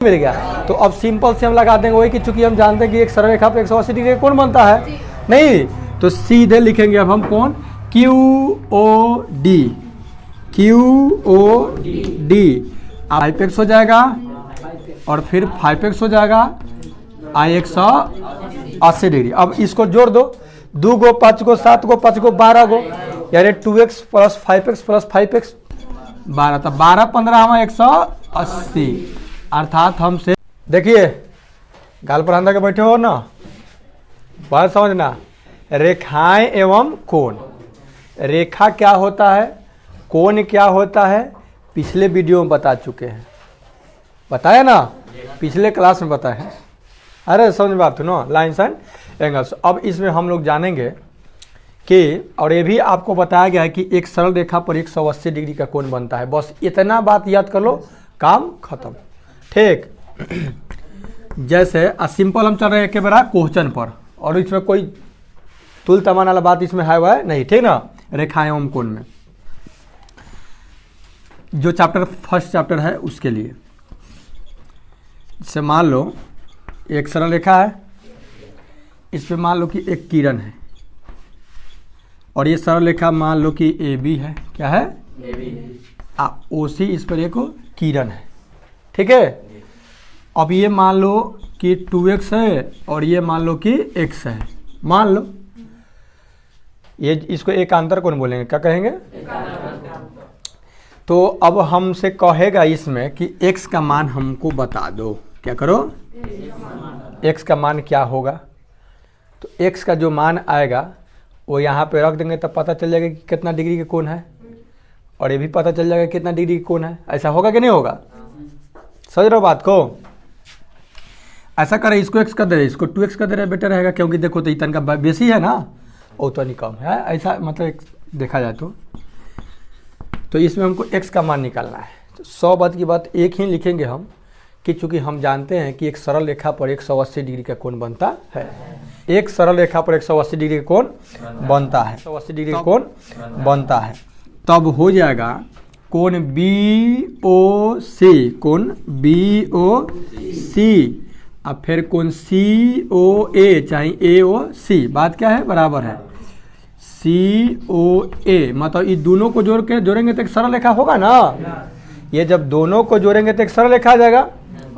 मिल गया। तो अब सिंपल से हम लगा देंगे वही कि चूंकि हम जानते हैं कि एक सरल रेखा पर 180 डिग्री का कोण बनता है, नहीं तो सीधे लिखेंगे अब हम कोण QOD, QOD 5x हो जाएगा और फिर 5x हो जाएगा आई 180 डिग्री। अब इसको जोड़ दो, 2 गो 5 गो 7 गो 5 गो 12 गो, यानी 2x plus 5x plus 5x 12, तो 12 15 हमारा 180। अर्थात हमसे देखिए गाल पर अंदर के बैठे हो ना, बात समझना, रेखाएं एवं कोण। रेखा क्या होता है, कोण क्या होता है, पिछले वीडियो में बता चुके हैं, बताया ना, पिछले क्लास में बताया है। अरे समझ बात सुनो, लाइन्स एंड एंगल्स। अब इसमें हम लोग जानेंगे कि, और ये भी आपको बताया गया है कि एक सरल रेखा पर 180 डिग्री का कोण बनता है। बस इतना बात याद कर लो, काम खत्म। ठीक, जैसे सिंपल हम चल रहे हैं के बराबर क्वेश्चन पर, और इसमें कोई तुल तमान वाला बात इसमें है वह नहीं, ठीक ना। रेखाएं एवं कोण में जो चैप्टर फर्स्ट चैप्टर है उसके लिए, जैसे मान लो एक सरल रेखा है, इस पे मान लो कि एक किरण है, और ये सरल रेखा मान लो कि AB है, क्या है OC, इस पर एक किरण है, ठीक है। अब ये मान लो कि 2x है और ये मान लो कि x है, मान लो ये, इसको एकांतर कोण बोलेंगे, क्या कहेंगे। तो अब हमसे कहेगा इसमें कि x का मान हमको बता दो, क्या करो, x का मान क्या होगा। तो x का जो मान आएगा वो यहाँ पे रख देंगे, तब पता चल जाएगा कि कितना डिग्री का कोण है, और ये भी पता चल जाएगा कितना डिग्री का कोण है। ऐसा होगा कि नहीं होगा, समझ रहे हो बात को। ऐसा करें, इसको x कर दे, इसको 2x कर दे, बेटर रहेगा, क्योंकि देखो तो इतन का बेसी है ना, और तो नहीं कम है, ऐसा मतलब देखा जाए तो इसमें हमको x का मान निकालना है। तो 100 बात की बात एक ही लिखेंगे हम, कि चूंकि हम जानते हैं कि एक सरल रेखा पर 180 डिग्री का कोण बनता है, एक सरल रेखा पर 180 डिग्री का कोण बनता है, 180 डिग्री का कोण बनता है, तब हो जाएगा कोण BOC, कोण BOC, अब फिर कोण COA चाहे AOC, बात क्या है, बराबर है COA, मतलब ये दोनों को जोड़ेंगे तो एक सरल रेखा होगा ना। ये जब दोनों को जोड़ेंगे तो एक सरल रेखा आ जाएगा।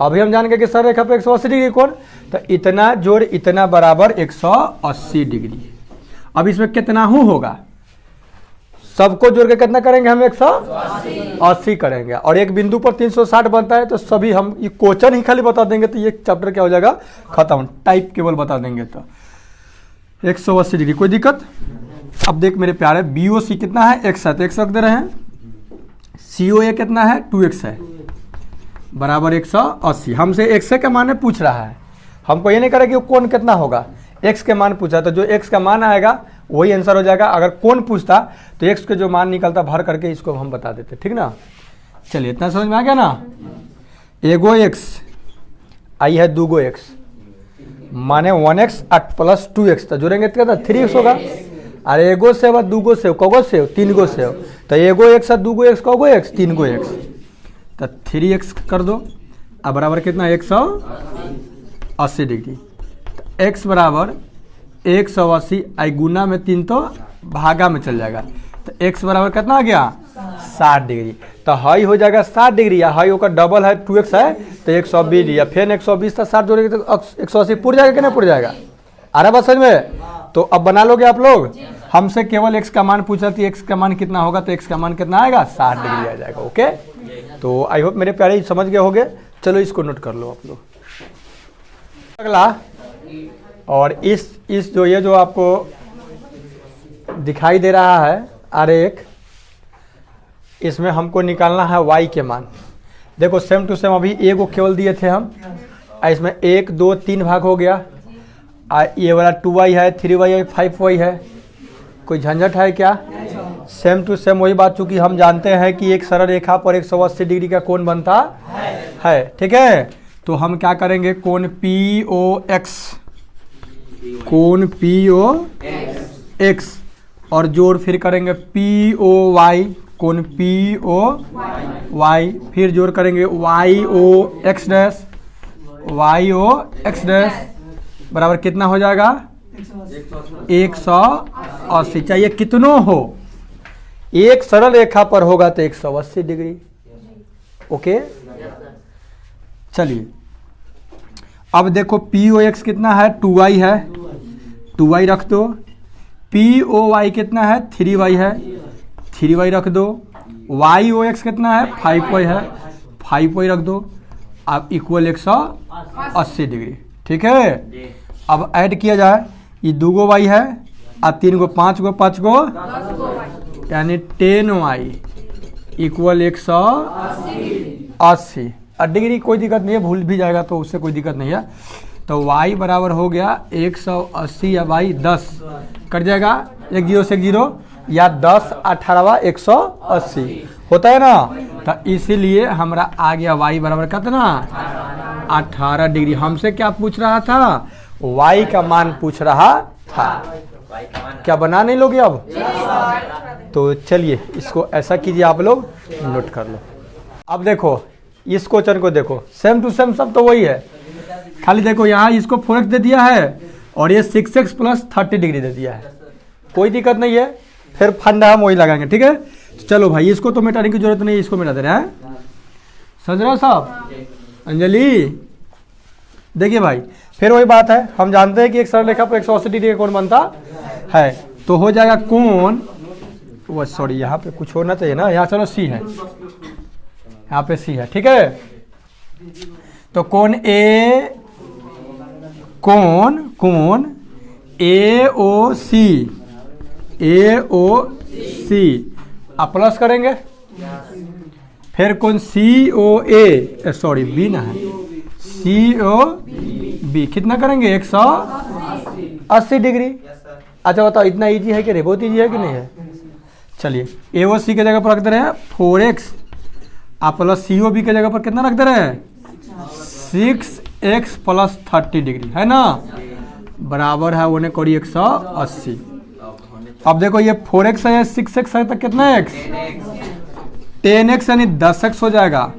अभी हम जानेंगे कि सरल रेखा पे 180 डिग्री कोण, तो इतना जोड़ इतना बराबर 180 डिग्री। अब इसमें कितना होगा, सबको जोड़ के कितना करेंगे हम, 180 करेंगे, और एक बिंदु पर 360 बनता है, तो सभी हम ये क्वेश्चन ही खाली बता देंगे तो ये चैप्टर क्या हो जाएगा, खत्म। टाइप केवल बता देंगे तो 180 डिग्री, कोई दिक्कत। अब देख मेरे प्यारे, BOC कितना है, x है, तो x रख दे रहे हैं, COA कितना है, 2x है, बराबर 180। हमसे x का मान पूछ रहा है, हमको ये नहीं करा कि कोण कितना होगा, x के मान पूछा, तो जो x का मान आएगा वही आंसर हो जाएगा। अगर कोण पूछता तो x के जो मान निकलता भर करके इसको हम बता देते, ठीक ना। चलिए इतना समझ में आ गया ना। एगो x आई है, 2 गो x माने 1x प्लस 2x, तो जोड़ेंगे तो क्या 3x होगा। अरे एगो सेव 2 गो सेव, कगो सेव 3 गो सेव, तो एगो x 2 गो x, कगो x 3 गो x, तो 3x कर दो, अब बराबर कितना 180 डिग्री। तो x बराबर 180, आई गुना में 3 तो भागा में चल जाएगा, तो x बराबर कितना आ गया 60 डिग्री। तो हाई हो जाएगा 60 डिग्री, या हाई होकर डबल है 2x है तो 120 डिग्री, या फिर 120 था 60 जोड़ेंगे तो 180 पुर जाएगा कि नहीं पुर जाएगा। आ रहा बात समझ में। तो अब बना लोगे आप लोग, हमसे केवल x का मान पूछा थी, x का मान कितना होगा, तो x का मान कितना आएगा 60 डिग्री आ जाएगा। ओके, तो आई होप मेरे प्यारे समझ गए होंगे। चलो इसको नोट कर लो आप लोग। अगला, और इस जो ये जो आपको दिखाई दे रहा है आरेख, इसमें हमको निकालना है y के मान। देखो सेम टू सेम, अभी a को केवल दिए थे हम, इसमें 1 2 3 भाग हो गया, ये वाला 2y है, 3y है, 5y है, कोई झंझट है क्या। सेम टू सेम वही बात, चूंकि हम जानते हैं कि एक सरल रेखा पर 180 डिग्री का कोण बनता है, ठीक है। तो हम क्या करेंगे, कोण POX, कोण POX, और जोड़ फिर करेंगे POY, कोण POY, फिर जोड़ करेंगे YOX dash, Y O X dash बराबर कितना हो जाएगा 180। चाहिए कितनों हो, एक सरल रेखा पर होगा तो 180 डिग्री। ओके चलिए अब देखो पी ओ एक्स कितना है 2y है, 2y रख दो। पी ओ वाई कितना है 3y है, 3y रख दो। वाई ओ एक्स कितना है 5y है, 5y रख दो। अब इक्वल 180 डिग्री। ठीक है, अब ऐड किया जाए, ये 2 गो वाई है और 3 गो 5 गो 5 गो यानी 10y इक्वल 180। और डिग्री कोई दिक्कत नहीं है, भूल भी जाएगा तो उससे कोई दिक्कत नहीं है। तो y बराबर हो गया 180 या y 10 कट जाएगा, 1 0 से 1 0 या 10 18 180 होता है ना। तो इसीलिए हमारा आ गया y बराबर कितना 18 डिग्री। हमसे क्या पूछ रहा था, y का मान पूछ रहा था। क्या बना नहीं लोगे अब? तो चलिए इसको ऐसा कीजिए, आप लोग नोट कर लो। अब देखो इस क्वेश्चन को देखो, सेम टू सेम सब तो वही है, खाली देखो यहाँ इसको 4x दे दिया है और ये 6x प्लस 30 डिग्री दे दिया है। कोई दिक्कत नहीं है, फिर फंडा हम वही लगाएंगे। ठीक है, चलो भाई इसको तो मिटाने की जरूरत नहीं है, इसको मिटा दे रहे हैं। समझ रहे हो साहब? अंजलि देखिए भाई, फिर वही बात है, हम जानते हैं कि एक सरल रेखा पर 180 डिग्री का कोण बनता है। तो हो जाएगा कोण, वो सॉरी यहाँ पे कुछ होना चाहिए ना, यहाँ चलो सी है, यहाँ पे सी है। ठीक है, तो कोण ए ओ सी अब प्लस करेंगे, फिर कोण सी ओ ए सॉरी बी ना है, सी ओ बी कितना करेंगे 180 डिग्री। अच्छा बताओ इतना इजी है कि नहीं? बहुत इजी है कि नहीं है? चलिए ए ओ सी के जगह पर रख दे रहे हैं 4x आप प्लस सी ओ बी के जगह पर कितना रख दे रहे हैं 6x प्लस 30 डिग्री है ना, बराबर है उन्हें करी 180। अब देखो ये 4x है 6x है तो कितना x 10x यानी 10x हो जाएगा।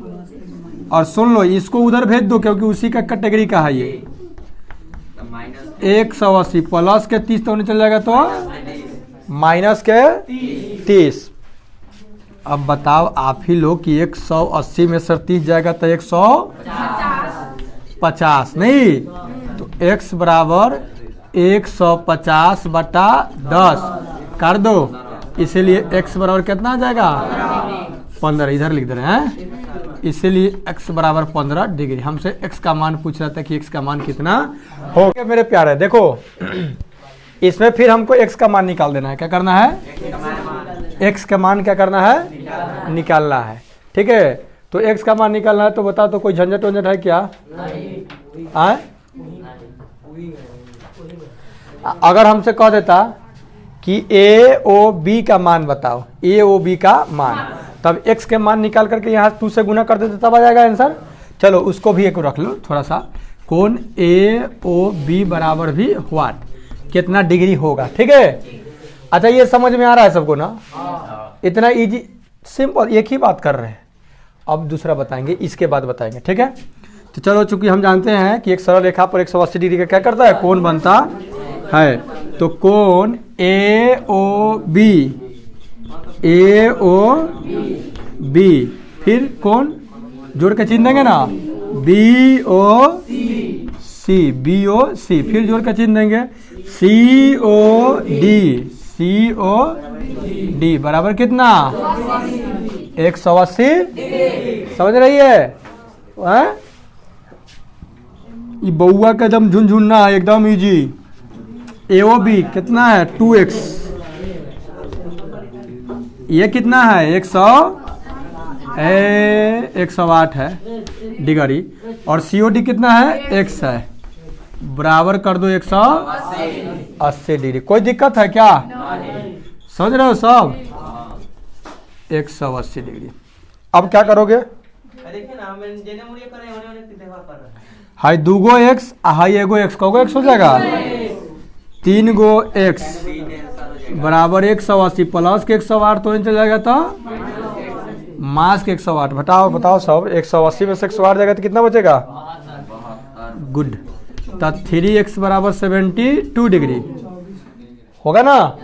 और सुन लो इसको उधर भेज दो क्योंकि उसी का कैटेगरी का है ये 180 प्लस के 30 तो उन्हें चल जाएगा तो माइनस के 30। अब बताओ आप ही लोग कि 180 में से 30 जाएगा तो 150 नहीं, तो x बराबर 150 बटा 10 कर दो, इसीलिए x बराबर कितना आ जाएगा 15। इधर लिख दे रहे हैं, इसीलिए x बराबर 15 डिग्री। हमसे x का मान पूछ रहा था कि x का मान कितना हो गया मेरे प्यारे। देखो इसमें फिर हमको x का मान निकाल देना है। क्या करना है? x का मान क्या करना है? निकालना है। ठीक है, तो x का मान निकालना है तो बता, तो कोई झंझट वंझट है क्या? अगर हमसे कह देता कि ए ओ बी का मान बताओ, ए ओ बी का मान, तब x के मान निकाल करके यहाँ 2 से गुना कर देते तब आ जाएगा आंसर। चलो उसको भी एक रख लो थोड़ा सा, कोण ए ओ बी बराबर भी व्हाट कितना डिग्री होगा। ठीक है, अच्छा ये समझ में आ रहा है सबको ना? इतना इजी सिंपल एक ही बात कर रहे हैं, अब दूसरा बताएंगे, इसके बाद बताएंगे। ठीक है, तो चलो चूंकि हम जानते हैं कि एक सरल रेखा पर 180 डिग्री का क्या करता है कोण बनता है, तो कोण ए ओ बी फिर कोण जोड़ के चिन्ह देंगे ना बी ओ सी फिर जोड़ के चिन्ह देंगे सी ओ डी बराबर कितना 180। समझ रही है? ये बउआ का एकदम झुनझुनना है, एकदम इजी। ए ओ बी कितना है 2x, ये कितना है 108 है डिग्री, और COD कितना है x है, बराबर कर दो 180 डिग्री। कोई दिक्कत है क्या? समझ रहे हो सब? 180 डिग्री। अब क्या करोगे? हाई 2 गो x हाई एगो x कहोगे x हो जाएगा 3 गो x बराबर 180 प्लस के 108 तो चल जाएगा तो मास के 108। बताओ सब 180 में से 108 जाएगा तो कितना बचेगा गुड। तो 3x बराबर 72 डिग्री होगा ना।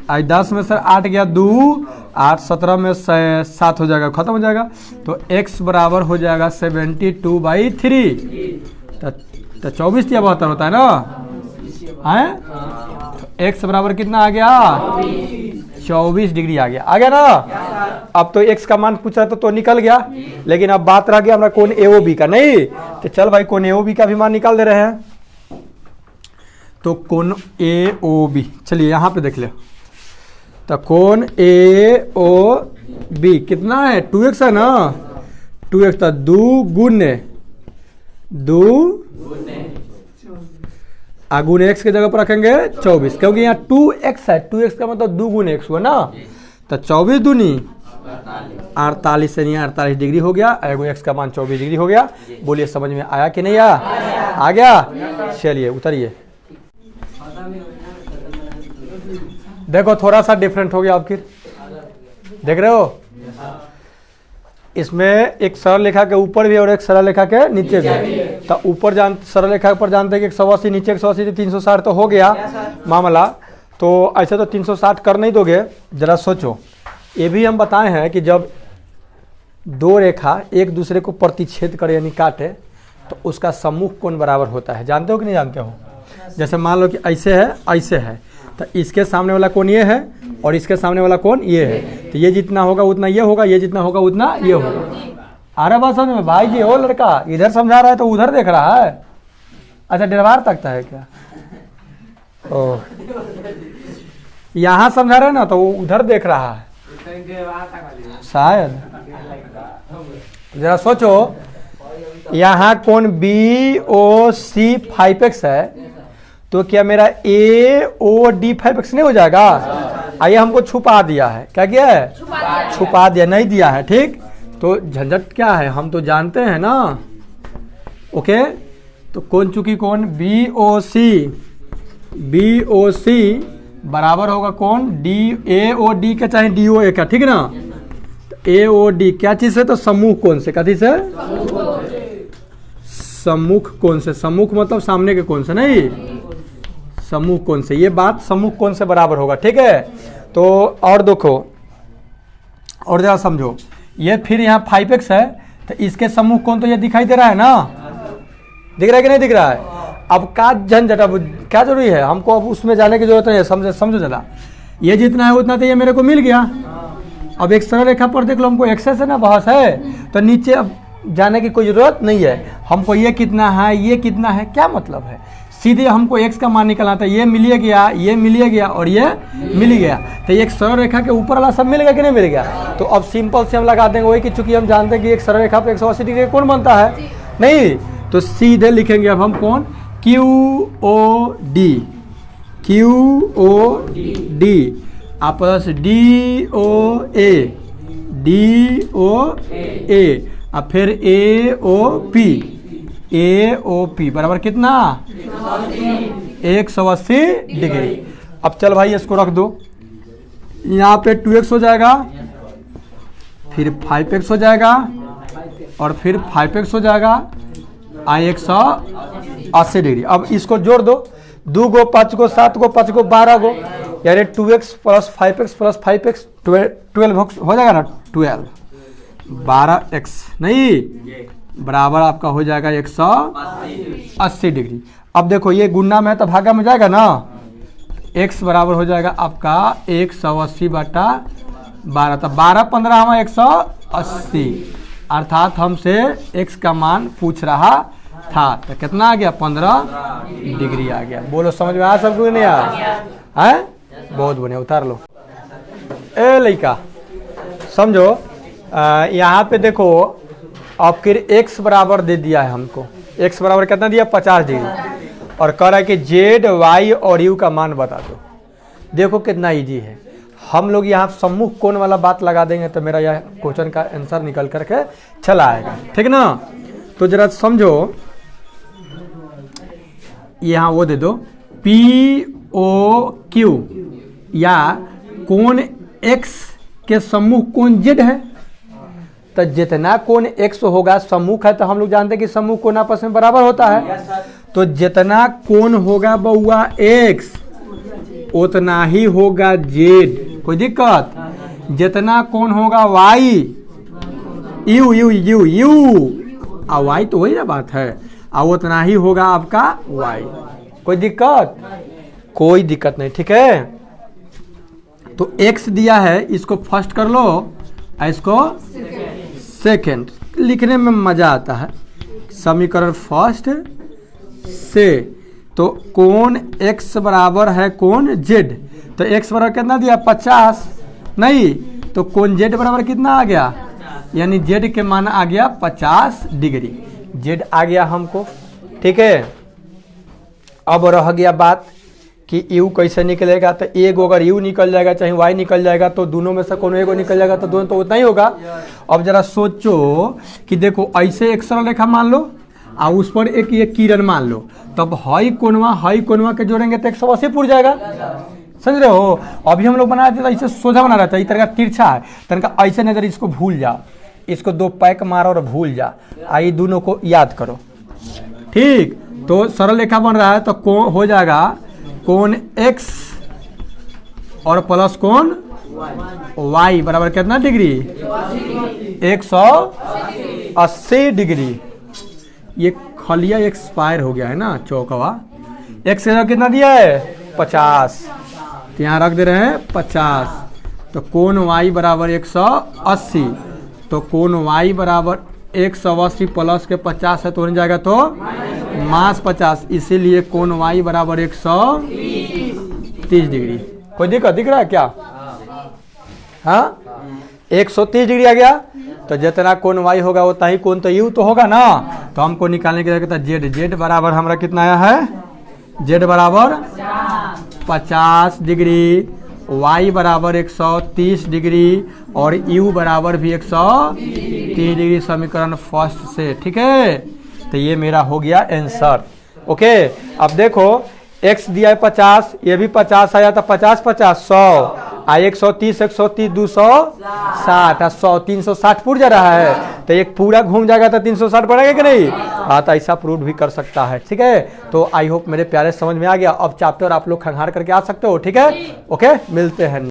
आज 10 में से 8 गया 2, 8 17 में 7 हो जाएगा, खत्म हो जाएगा। तो x बराबर हो जाएगा 72/3। तो 24 या 72 होता है ना, है? तो x बराबर कितना आ गया? 24 डिग्री आ गया ना। अब तो x का मान पूछ रहा था तो निकल गया, लेकिन अब बात रह गया हमारा कोण AOB का। नहीं तो चल भाई कोण AOB का भी मान निकाल दे रहे हैं। तो कोण AOB, चलिए यहाँ पे देख ले। तो कोण AOB कितना है? 2x है ना, 2x। तो 2 गुने गुने x की जगह पर रखेंगे 24, क्योंकि यहाँ 2x है, 2x का मतलब 2 गुने x हुआ ना। तो 24 दूनी 48 से नहीं 48 डिग्री हो गया, एगो x का मान 24 डिग्री हो गया। बोलिए समझ में आया कि नहीं आया? आ गया। चलिए उतरिए। देखो थोड़ा सा डिफरेंट हो गया। अब फिर देख रहे हो, इसमें एक सरल रेखा के ऊपर भी और एक सरल रेखा के नीचे भी। तो ऊपर सरल रेखा पर जानते हैं कि 180, नीचे 180, तो 360 तो हो गया मामला। तो ऐसे तो 360 कर नहीं दोगे, जरा सोचो। ये भी हम बताए हैं कि जब दो रेखा एक दूसरे को प्रतिच्छेद करे यानी काटे, तो उसका सम्मुख कोण बराबर होता है। जानते हो कि नहीं जानते हो? जैसे मान लो कि ऐसे है, ऐसे है, तो इसके सामने वाला कोण ये है और इसके सामने वाला कोण ये है। तो ये जितना होगा उतना ये होगा, ये जितना होगा उतना ये होगा। आ रहा बात समझ में? भाई जी, हो लड़का इधर समझा रहा है तो उधर देख रहा है। अच्छा डरवार तकता है क्या? ओह, यहाँ समझा रहा है ना तो वो उधर देख रहा है शायद। जरा सोचो, यहाँ कोण BOC 5x है, तो क्या मेरा AOD 5x नहीं हो जाएगा? आइए हमको छुपा दिया है। क्या किया है? छुपा दिया, नहीं दिया है। ठीक, तो झंझट क्या है, हम तो जानते हैं ना। ओके, तो कौन चुकी कौन BOC बराबर होगा कौन AOD का चाहे DOA का। ठीक है ना। AOD क्या चीज है? तो सम्मुख कोण से। कथी से? सम्मुख कोण से। सम्मुख मतलब सामने के कोण से, नहीं सम्मुख कोण से। ये बात सम्मुख कोण से बराबर होगा। ठीक है। तो और देखो, और जरा समझो, ये फिर यहाँ 5x है, तो इसके सम्मुख कोण तो ये दिखाई दे रहा है ना। दिख रहा है कि नहीं दिख रहा है? अब का झंझट, अब क्या जरूरी है हमको, अब उसमें जाने की जरूरत नहीं है। समझो जरा, ये जितना है उतना तो ये मेरे को मिल गया। अब एक सरल रेखा पर देख लो, हमको एक्सेस है ना, बहस है, तो नीचे अब जाने की कोई जरूरत नहीं है हमको। ये कितना है, ये कितना है, क्या मतलब है? सीधे हमको x का मान निकालना था। ये मिल गया, ये मिल गया और ये मिल गया। तो एक सरल रेखा के ऊपर वाला सब मिल गया कि नहीं मिल गया? तो अब सिंपल से हम लगा देंगे वही कि चूंकि हम जानते हैं कि एक सरल रेखा पर 180 डिग्री कोण बनता है। नहीं तो सीधे लिखेंगे अब हम कोण QOD आपस DOA अब फिर AOP बराबर कितना? 180 डिग्री। अब चल भाई इसको रख दो, यहाँ पे 2x हो जाएगा, फिर 5x हो जाएगा और फिर 5x हो जाएगा 180 डिग्री। अब इसको जोड़ दो, 2 गो 5 गो 7 गो 5 गो 12 गो, यानी 2x plus 5x plus 5x 12 हो जाएगा ना। 12 12x नहीं बराबर आपका हो जाएगा 180 डिग्री। अब देखो ये गुना में तो भागा में जाएगा ना। x बराबर हो जाएगा आपका 180/12, तो 12 15 हमारा 180, अर्थात हमसे x का मान पूछ रहा था। तो कितना आ गया? 15 डिग्री आ गया। बोलो समझ में आया सबको नहीं आया? है बहुत बढ़िया, उतार लो। ए लइका समझो, यहाँ पे देखो अब फिर x बराबर दे दिया है हमको। x बराबर कितना दिया? 50 डिग्री। और कह रहा है कि z, y और u का मान बता दो। देखो कितना इजी है। हम लोग यहाँ सम्मुख कोण वाला बात लगा देंगे तो मेरा यह क्वेश्चन का आंसर निकल करके चला आएगा। ठीक ना। तो जरा समझो, यहाँ वो दे दो POQ या कोण x के सम्मुख कोण z है। तो जितना कोण x होगा, सम्मुख है तो हम लोग जानते हैं कि सम्मुख कोण आपस में बराबर होता है। तो जितना कोण होगा बउआ x उतना ही होगा z। कोई दिक्कत? जितना कोण होगा y यू यू यू यू आ y तो वही ना बात है, और उतना ही होगा आपका y। कोई दिक्कत? कोई दिक्कत नहीं, ठीक है। तो x दिया है, इसको फर्स्ट कर लो, इसको सेकंड। लिखने में मजा आता है। समीकरण फर्स्ट से तो कोण x बराबर है कोण z, तो x बराबर कितना दिया 50, नहीं तो कोण z बराबर कितना आ गया, यानी z के मान आ गया 50 डिग्री। z आ गया हमको, ठीक है। अब रह गया बात कि u कैसे निकलेगा, तो एक अगर u निकल जाएगा चाहे y निकल जाएगा तो दोनों में से कोनो एक निकल जाएगा, तो दोनों तो उतना ही होगा। अब जरा सोचो कि देखो ऐसे एक सरल रेखा मान लो और उस पर एक ये किरण मान लो, तब हाई कोणवा के जोड़ेंगे तो 180 पूर जाएगा। समझ रहे हो? अभी हम लोग बना देते ऐसे सोझा बना रहता है, इस तरह का तिरछा है, तनका ऐसे नजर, इसको भूल जा, इसको 2 पैक मारो और भूल जा, आई दोनों को याद करो, ठीक। तो सरल रेखा बन रहा है, तो कोण हो जाएगा कोण x और प्लस कोण y बराबर कितना डिग्री, 180 डिग्री। ये खलिया एक्सपायर हो गया है ना चौकवा। x का कितना दिया है 50, तो यहाँ रख दे रहे हैं 50। तो कोण y बराबर 180, तो कोण y बराबर 180 प्लस के 50 है तो हो जाएगा तो मास 50, इसीलिए कोण y बराबर 130 डिग्री। कोई दिक्कत दिख रहा है क्या? हाँ 130 डिग्री आ गया। तो जितना कोण y होगा उतना ही कोण तो u तो होगा ना, तो हमको निकालने के लिए z बराबर हमारा कितना आया है, z बराबर 50 डिग्री, y बराबर 130 डिग्री और u बराबर भी 130 डिग्री, समीकरण फर्स्ट से, ठीक है। तो ये मेरा हो गया आंसर। ओके, अब देखो x दिया है 50, ये भी 50 आया, तो 50 50 100 130 130 260 100 360 पूर जा रहा है, तो एक पूरा घूम जाएगा तो 360 पड़ेगा कि नहीं? हाँ, तो ऐसा प्रूव भी कर सकता है, ठीक है। तो आई होप मेरे प्यारे समझ में आ गया। अब चैप्टर आप लोग खंगार करके आ सकते हो, ठीक है। ओके, मिलते हैं।